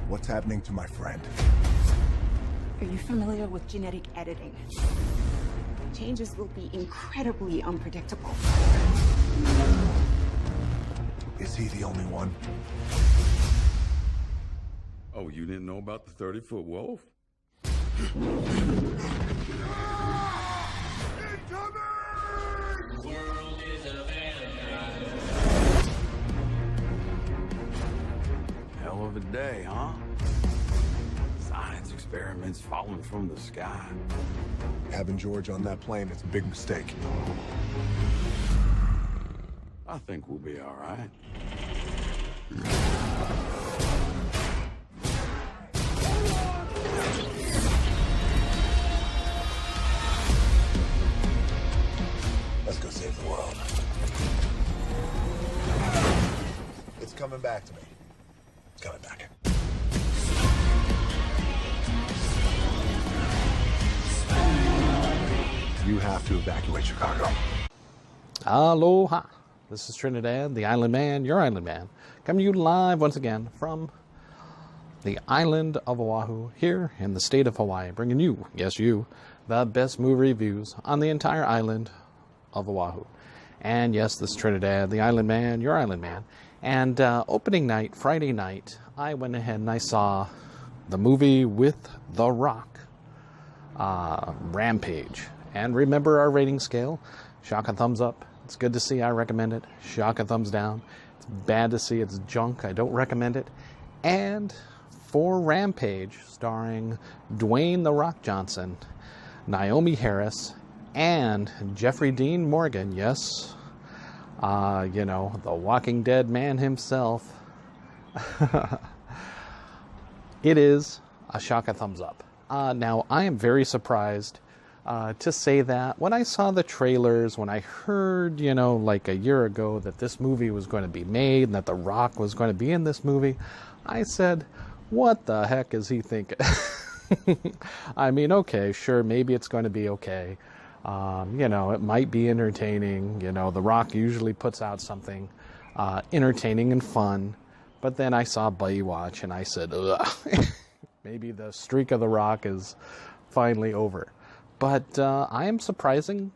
What's happening to my friend? Are you familiar with genetic editing? Changes will be incredibly unpredictable. Is he the only one? Oh, you didn't know about the 30-foot wolf? Hell of a day, huh? Science experiments falling from the sky. Having George on that plane is a big mistake. I think we'll be all right. Let's go save the world. It's coming back to me. It's coming back. You have to evacuate Chicago. Aloha. This is Trinidad, the Island Man, your Island Man, coming to you live once again from the island of Oahu, here in the state of Hawaii, bringing you, yes you, the best movie reviews on the entire island of Oahu. And yes, this is Trinidad, the Island Man, your Island Man. And opening night, Friday night, I went ahead and I saw the movie with The Rock, Rampage. And remember our rating scale, shock a thumbs up. It's good to see, I recommend it. Shock a thumbs down. It's bad to see, it's junk, I don't recommend it. And for Rampage, starring Dwayne the Rock Johnson, Naomi Harris, and Jeffrey Dean Morgan, yes, you know, the Walking Dead man himself. It is a shock a thumbs up. Now, I am very surprised to say that when I saw the trailers, when I heard, you know, like a year ago that this movie was going to be made and that The Rock was going to be in this movie, I said, what the heck is he thinking? I mean, okay, sure, maybe it's going to be okay. You know, it might be entertaining. You know, The Rock usually puts out something entertaining and fun. But then I saw Baywatch and I said, ugh, maybe the streak of The Rock is finally over. But I am surprisingly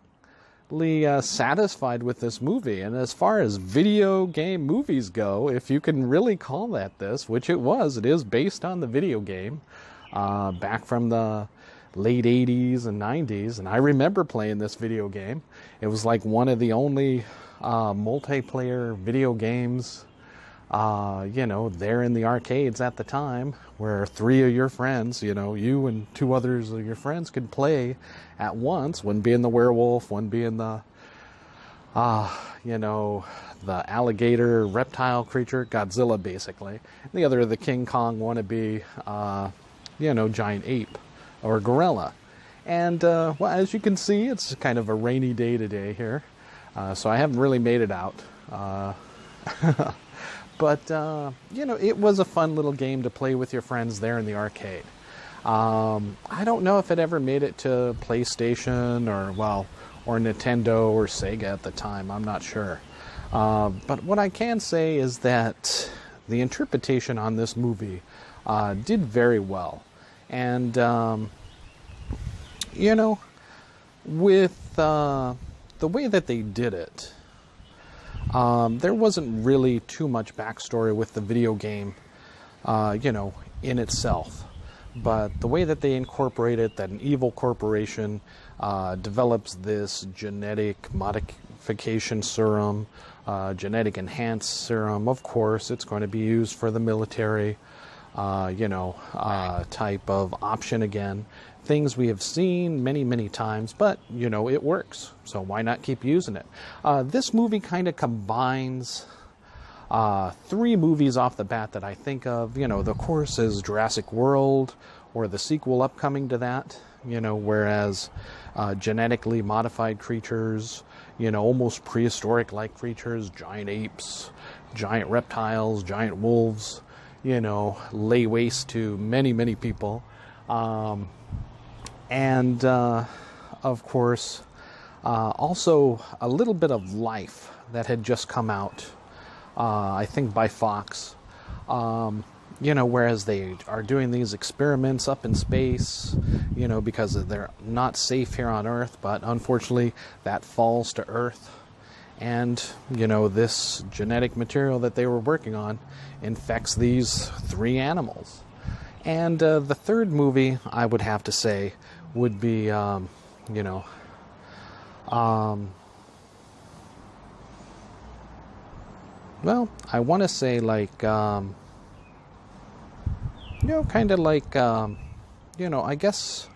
satisfied with this movie. And as far as video game movies go, if you can really call that this, which it is based on the video game back from the late 80s and 90s. And I remember playing this video game. It was like one of the only multiplayer video games, you know, there in the arcades at the time, where 3 of your friends, you know, you and 2 others of your friends could play at once, one being the werewolf, one being the, you know, the alligator reptile creature, Godzilla basically, and the other the King Kong wannabe, you know, giant ape or gorilla. And, well, as you can see, it's kind of a rainy day today here, so I haven't really made it out. But, you know, it was a fun little game to play with your friends there in the arcade. I don't know if it ever made it to PlayStation or Nintendo or Sega at the time. I'm not sure. But what I can say is that the interpretation on this movie did very well. And, you know, with the way that they did it, there wasn't really too much backstory with the video game, you know, in itself. But the way that they incorporated that an evil corporation develops this genetic modification serum, genetic enhanced serum, of course, it's going to be used for the military, you know, type of option again. Things we have seen many, many times, but, you know, it works. So why not keep using it? This movie kind of combines 3 movies off the bat that I think of. You know, the course is Jurassic World, or the sequel upcoming to that, you know, whereas genetically modified creatures, you know, almost prehistoric-like creatures, giant apes, giant reptiles, giant wolves, you know, lay waste to many, many people. And, of course, also a little bit of Life that had just come out, I think by Fox. whereas they are doing these experiments up in space, because they're not safe here on Earth, but unfortunately that falls to Earth. And, this genetic material that they were working on infects these 3 animals. And the third movie, I would have to say, would be, well, I want to say like, kind of like, I guess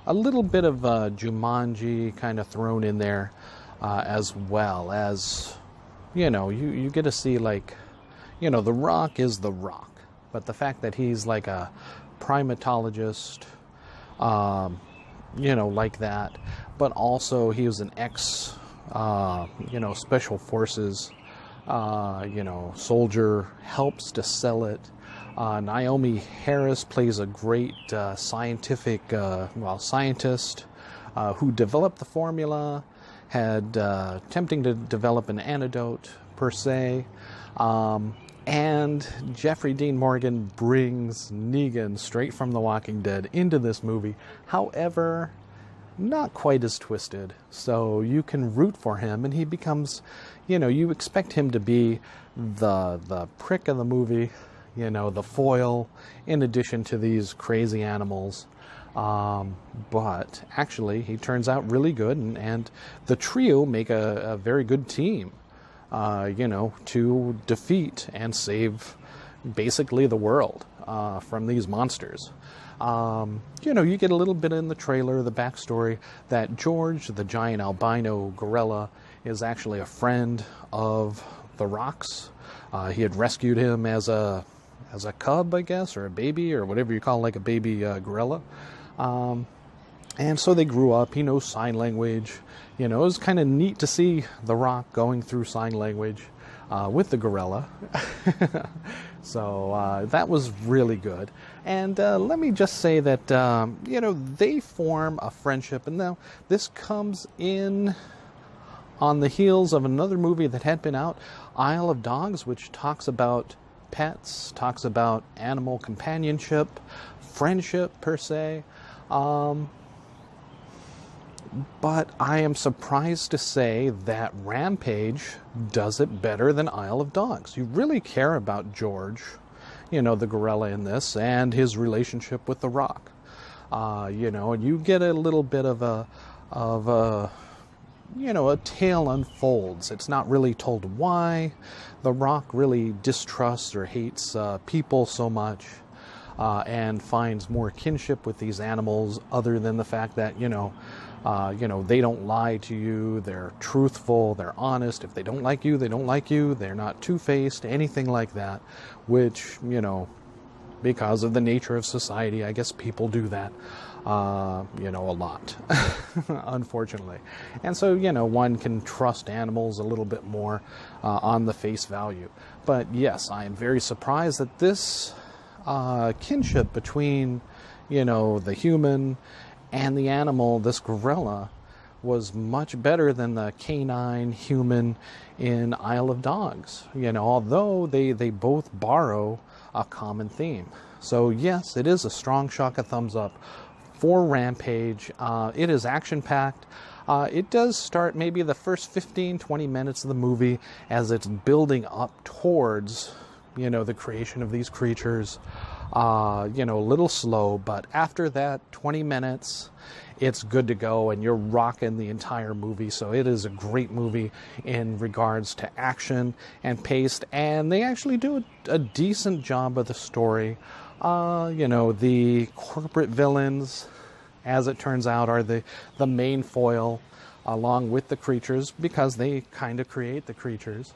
a little bit of Jumanji kind of thrown in there, as well as, you get to see like, The Rock is The Rock, but the fact that he's like a primatologist, like that, but also he was an ex, special forces, soldier, helps to sell it. Naomi Harris plays a great scientist who developed the formula, had attempting to develop an antidote per se, and Jeffrey Dean Morgan brings Negan straight from The Walking Dead into this movie. However, not quite as twisted, so you can root for him, and he becomes, you expect him to be the prick of the movie, the foil, in addition to these crazy animals. But actually, he turns out really good, and the trio make a very good team, to defeat and save basically the world from these monsters. You get a little bit in the trailer, the backstory, that George, the giant albino gorilla, is actually a friend of The Rock's. He had rescued him as a cub, I guess, or a baby, or whatever you call like a baby gorilla. And so they grew up. He knows sign language. It was kind of neat to see The Rock going through sign language with the gorilla. So that was really good. And let me just say that, they form a friendship. And now this comes in on the heels of another movie that had been out, Isle of Dogs, which talks about pets, talks about animal companionship, friendship per se. But I am surprised to say that Rampage does it better than Isle of Dogs. You really care about George, the gorilla in this, and his relationship with The Rock. And you get a little bit of a tale unfolds. It's not really told why The Rock really distrusts or hates people so much, and finds more kinship with these animals, other than the fact that, they don't lie to you, they're truthful, they're honest. If they don't like you, they don't like you. They're not two-faced, anything like that, which, because of the nature of society, I guess people do that, a lot, unfortunately. And so, one can trust animals a little bit more on the face value. But yes, I am very surprised that this kinship between, the human and the animal, this gorilla, was much better than the canine human in Isle of Dogs, although they both borrow a common theme. So yes, it is a strong shock, a thumbs up for Rampage. It is action-packed. It does start maybe the first 15-20 minutes of the movie as it's building up towards, the creation of these creatures. A little slow, but after that 20 minutes, it's good to go, and you're rocking the entire movie. So it is a great movie in regards to action and pace, and they actually do a decent job of the story. The corporate villains, as it turns out, are the main foil, along with the creatures, because they kind of create the creatures.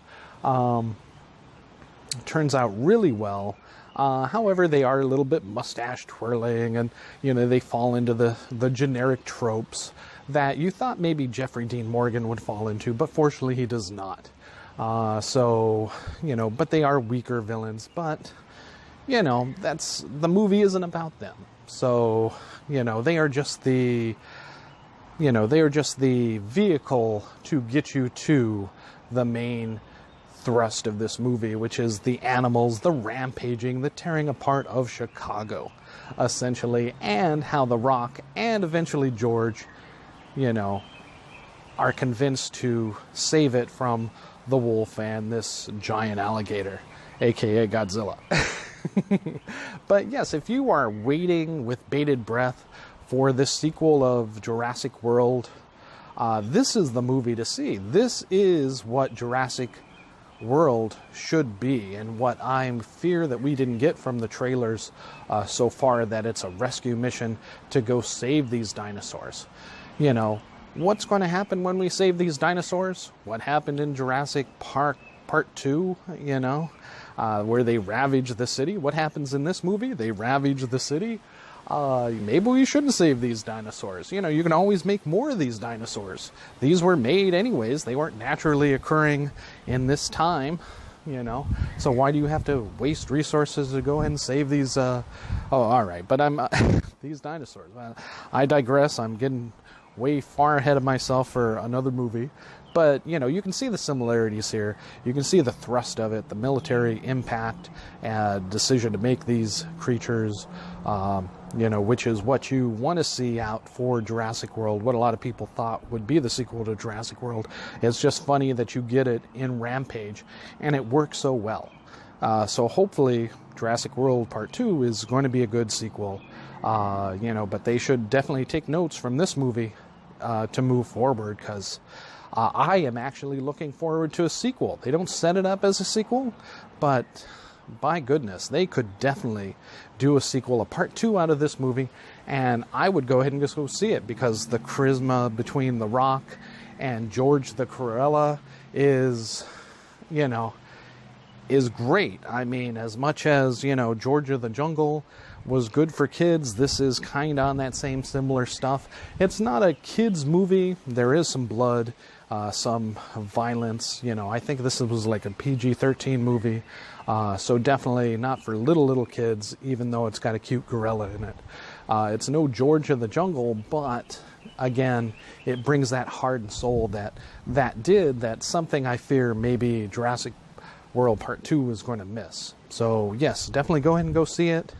Turns out really well. However, they are a little bit mustache twirling, and they fall into the generic tropes that you thought maybe Jeffrey Dean Morgan would fall into, but fortunately he does not. But they are weaker villains. But that's, the movie isn't about them. So they are just the vehicle to get you to the main thrust of this movie, which is the animals, the rampaging, the tearing apart of Chicago, essentially, and how The Rock and eventually George, you know, are convinced to save it from the wolf and this giant alligator, aka Godzilla. But yes, if you are waiting with bated breath for this sequel of Jurassic World, this is the movie to see. This is what Jurassic World should be, and what I fear that we didn't get from the trailers so far, that it's a rescue mission to go save these dinosaurs. You know, what's going to happen when we save these dinosaurs? What happened in Jurassic Park Part 2, you know, where they ravage the city? What happens in this movie? They ravage the city. Maybe we shouldn't save these dinosaurs. You know, you can always make more of these dinosaurs. These were made anyways. They weren't naturally occurring in this time, you know. So why do you have to waste resources to go ahead and save these? Oh, all right. But I'm these dinosaurs. Well, I digress. I'm getting way far ahead of myself for another movie. But, you know, you can see the similarities here. You can see the thrust of it, the military impact, decision to make these creatures, you know, which is what you want to see out for Jurassic World, what a lot of people thought would be the sequel to Jurassic World. It's just funny that you get it in Rampage, and it works so well. So hopefully Jurassic World Part 2 is going to be a good sequel, you know, but they should definitely take notes from this movie to move forward, because I am actually looking forward to a sequel. They don't set it up as a sequel, but by goodness, they could definitely do a sequel, a part 2 out of this movie, and I would go ahead and just go see it, because the charisma between The Rock and George the Gorrila is, you know, is great. I mean, as much as, you know, George of the Jungle was good for kids, this is kind of on that same similar stuff. It's not a kids movie. There is some blood, some violence. You know, I think this was like a PG-13 movie, so definitely not for little kids, even though it's got a cute gorilla in it. It's no George of the Jungle, but again, it brings that heart and soul that's something I fear maybe Jurassic World Part 2 is going to miss. So yes, definitely go ahead and go see it.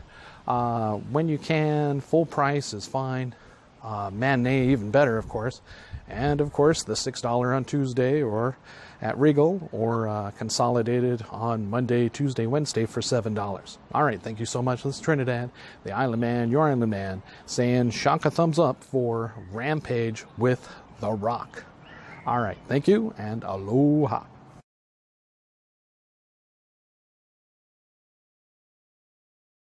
When you can. Full price is fine. Matinee even better, of course. And of course, the $6 on Tuesday, or at Regal, or consolidated on Monday, Tuesday, Wednesday for $7. All right, thank you so much. This is Trinidad, the Island Man, your Island Man, saying shock a thumbs up for Rampage with The Rock. All right, thank you, and aloha.